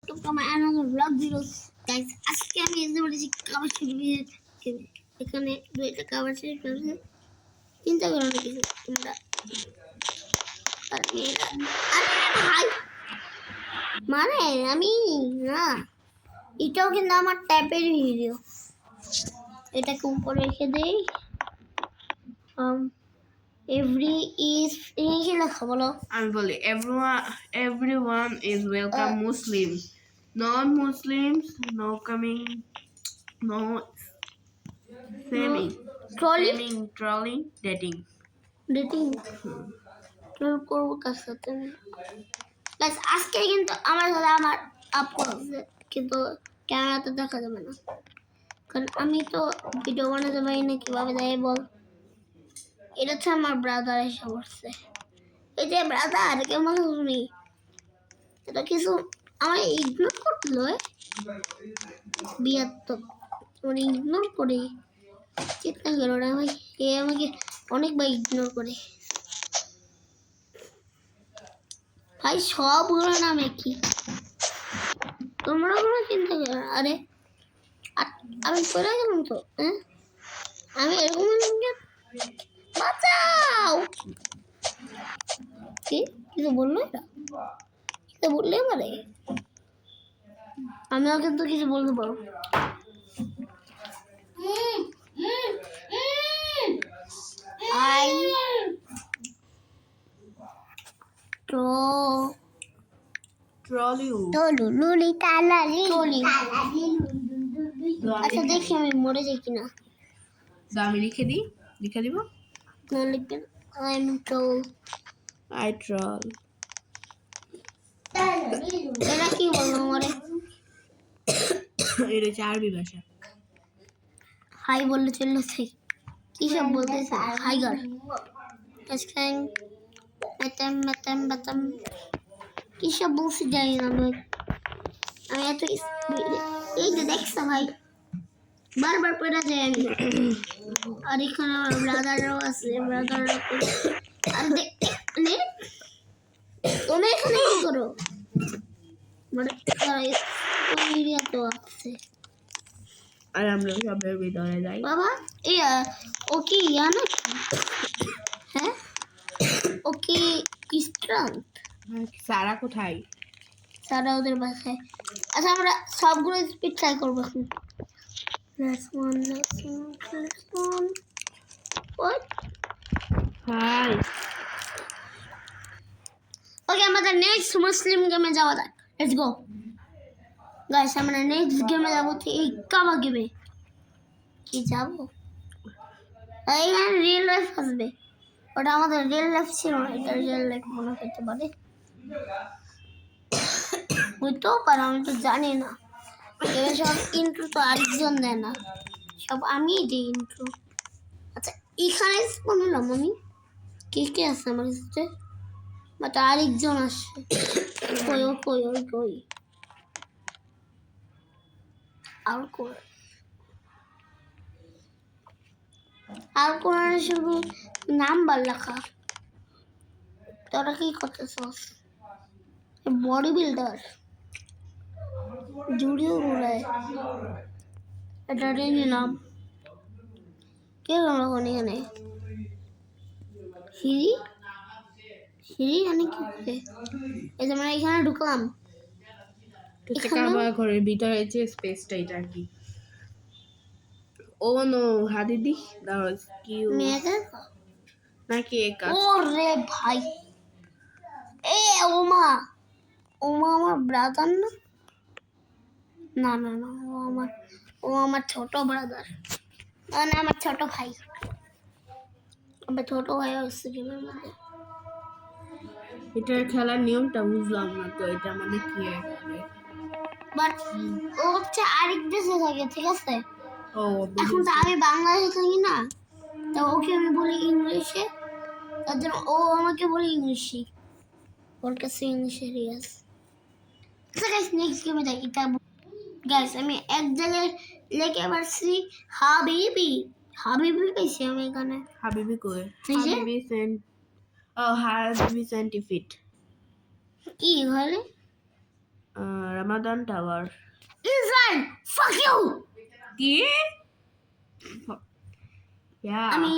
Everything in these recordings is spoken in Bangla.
to my another vlog videos. Guys, আজকে আমি এসে বলেছি খাবার ছিড়বে এখানে দুইটা খাবার ছিড়বে চিন্তা করো না কিছু তোমরা আরে ভাই মানে আমি না এটাও কিন্তু আমার ট্যাপের ভিডিও এটাকে উপরে রেখে দেই every is ইংলিশে লেখা বলো আমি বলি everyone is welcome Muslims non-Muslims no coming no trolling dating troll করবো কার সাথে গাইস আজকে কিন্তু আমার সাথে আমার আপ করছে কিন্তু ক্যামেরাতে দেখা যাবে না কারণ আমি তো ভিডিও বানাতে পারি না কিভাবে যাই বল এটা হচ্ছে আমার ব্রাদার এসে পড়ছে এই যে ব্রাদার কেমন শুনি এটা কিছু আমার ইগনোর করলো বিয়াত্তর মানে ইগনোর করে চিন্তা করো না ভাই এ আমাকে অনেকবার ইগনোর করে ভাই সবগুলো নামে কি তোমরা কোনো চিন্তা করো না আরে আমি চলে গেলাম তো হ্যাঁ আমি এরকম বাঁচাও কি কিছু বললো এটা কিছু বললে পারে আমিও কিন্তু কিছু বলতে পারো আচ্ছা দেখি আমি মরে যাই কিনা আমি লিখে দিব না লিখবেন I troll এটা কি বলবো মরে এটা হচ্ছে আরবি ভাষা হাই বললে চলছে কি সব বলতেছে হাইগার মেতাম কি সব বলছে জানি না ভাই আমি এত এই যে দেখছো ভাই বারবার পড়া যায় আমি আর এখানে আমার ব্রাদারও আছে ব্রাদাররা আর তুমি এখানে কি করো মানে মিডিয়া তো আছে আর আমরা সবের ভিতরে যাই বাবা এই ও কি জানো হ্যাঁ ও কি স্ট্রং সারা কোথায় সারা ওদের বাসায় আচ্ছা আমরা সবগুলো স্পিড ট্রাই করবো এখন last one what হাই ওকে আমাদের নেক্সট মুসলিম গেমে যাওয়া যাক লেটস গো গাইস আমরা নেক্সট গেমে যাবো এই কাবা গেমে কি যাবো এইখানে রিয়েল লাইফ আসবে ওটা আমাদের রিয়েল লাইফ ছিল না এটা রিয়েল লাইফ মনে হতে পারে বুঝতেও পারো আমি তো জানি না এবার সব ইন্ট্রো তো আরেকজন দেয় না সব আমি দিই ইন্ট্রো আচ্ছা এখানে বললাম আমি কে আছে আমার সাথে বাট আরেকজন আসছে কই আর কোন শুধু নাম্বার লেখা তোরা কি করতেছস বডি বিল্ডার জুড়িও রুলায় এটা রেনে নাম কে রঙ এখানে সিঁড়ি জানি কি করে এই যে আমরা এখানে ঢুকলাম ঘরের ভিতরে যে স্পেসটা এটা আর কি ও নো হাদিদি দ্যাট ওয়াজ কিউ নাকি একা ওরে ভাই এ ওমা আমার ব্রাদার না ও আমার ছোট ব্রাদার না আমার ছোট ভাই আমার ছোট ভাই হচ্ছে গেমের মধ্যে এটার খেলার নিয়মটা বুঝলাম না তো এটা মানে কি বাট ও হচ্ছে আরেক দেশে থাকে ঠিক আছে ও এখন তো আমি বাংলাদেশে থাকি না তো ওকে আমি বলি ইংলিশে তার জন্য ও আমাকে বলে ইংলিশে ওর কাছে ইংলিশে রিয়াজ আচ্ছা গাইস নেক্সট গেমে যাই এটা গাইস আমি এক জায়গায় লেখে পারছি হাবিবি পেয়েছি আমি এখানে হাবিবি কই এই যে? হাবিবি সেন্টিফিট কি ঘরে Ramadan Tower. Israel, fuck you. কি? Yeah. আমি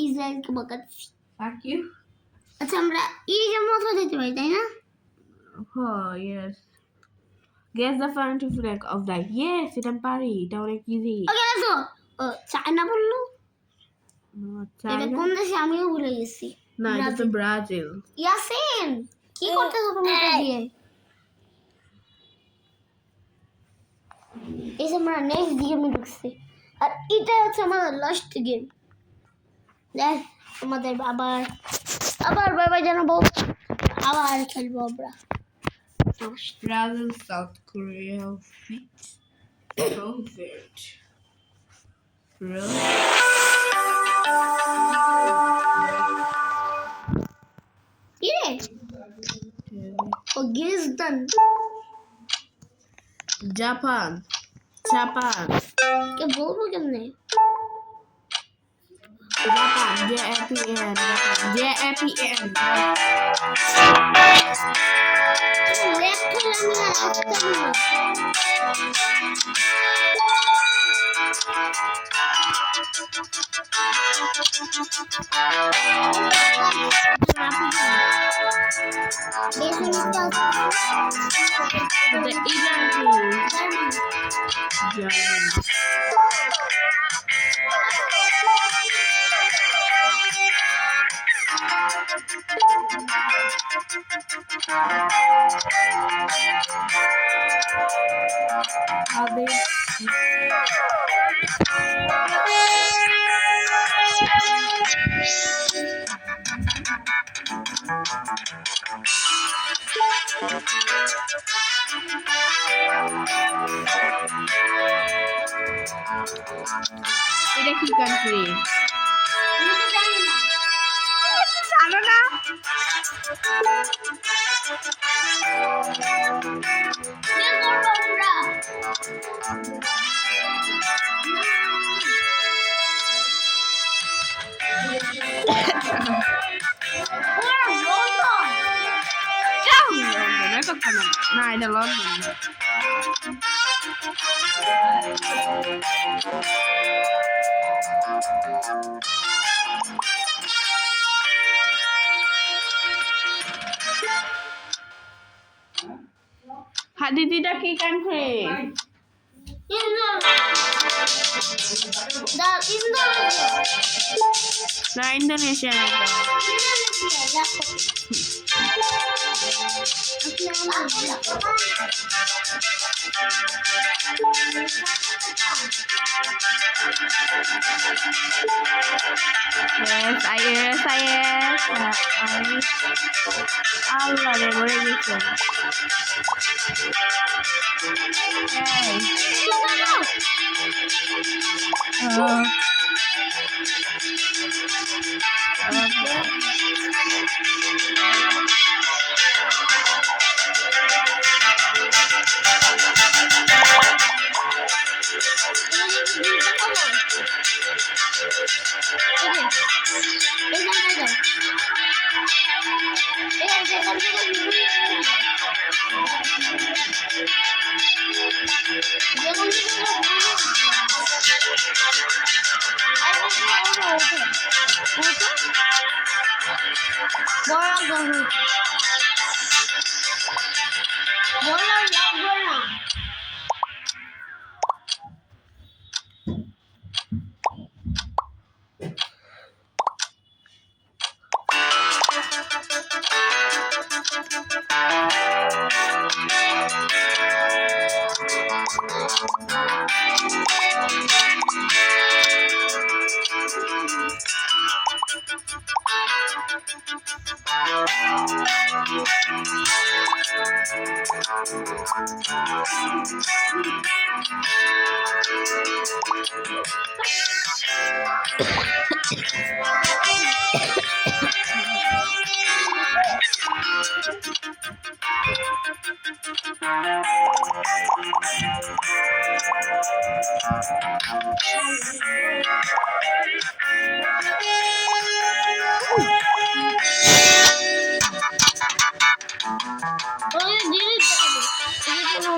ইসরায়েলকে বকাচ্ছি। Fuck you. আচ্ছা আমরা ইরিকের মতো যেতে পারি তাই না? Oh, yes. Guess the front flag of that. Yes, এটা পারি। এটা অনেক easy. Okay let's go. ও চায়না বললো? এটা China? কোন দেশে আমিও ভুলে গেছি। না, এটা তো ব্রাজিল। ইয়াসিন কি করতেছো তুমি এটা দিয়ে? এই যে আমরা নেক্সট গেমে ঢুকছি আর এটা হচ্ছে আমাদের লাস্ট গেম। দেখ আমাদের আবার বাবা জানাবো আবার খেলবো আমরা। Brazil, South Korea, fit. COVID. Really? ইরে ও গেস ডান। Japan. কে বলবো কেমনে? Japan. Japan. Japan. লেখ খেলে আমি আর আসতাম না। The German. এটা কি কান্ট্রি? জানো না? না, এটা লন্ডন। হাদিদিটা কি কান্ট্রি? না, ইন্দোনেশিয়া না তো। Yes. আল্লাহ রে মরে গেছে।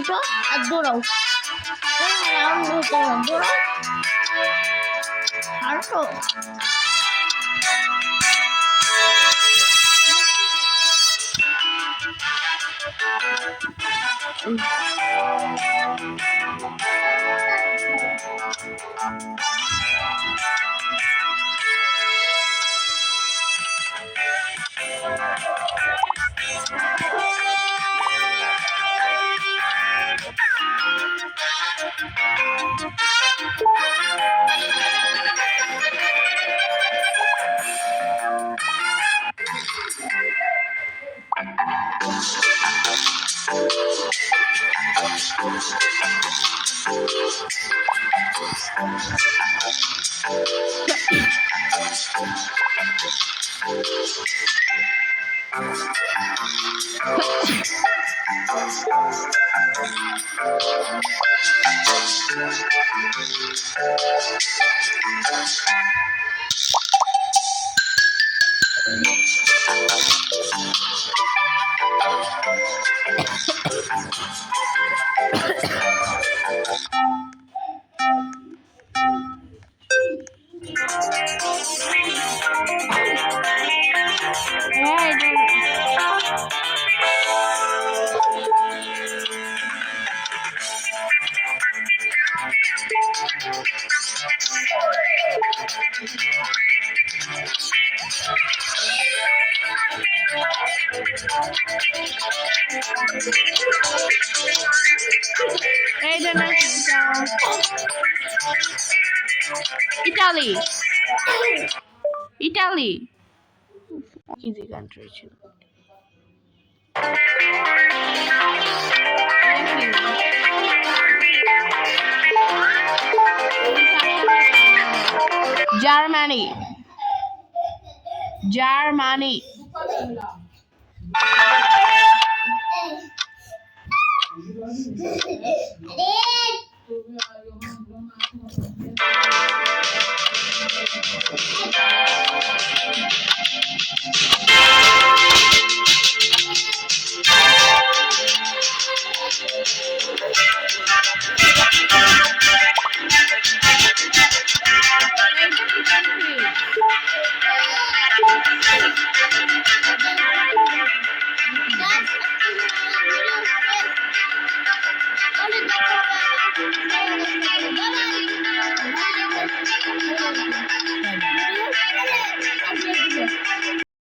উঠো আর দৌড়াও রাউন্ড হতে হবে দৌড়াও হাঁটো এই যে না ইটালি ইটালি ইজি কান্ট্রি ছিল জার্মানি জার্মানি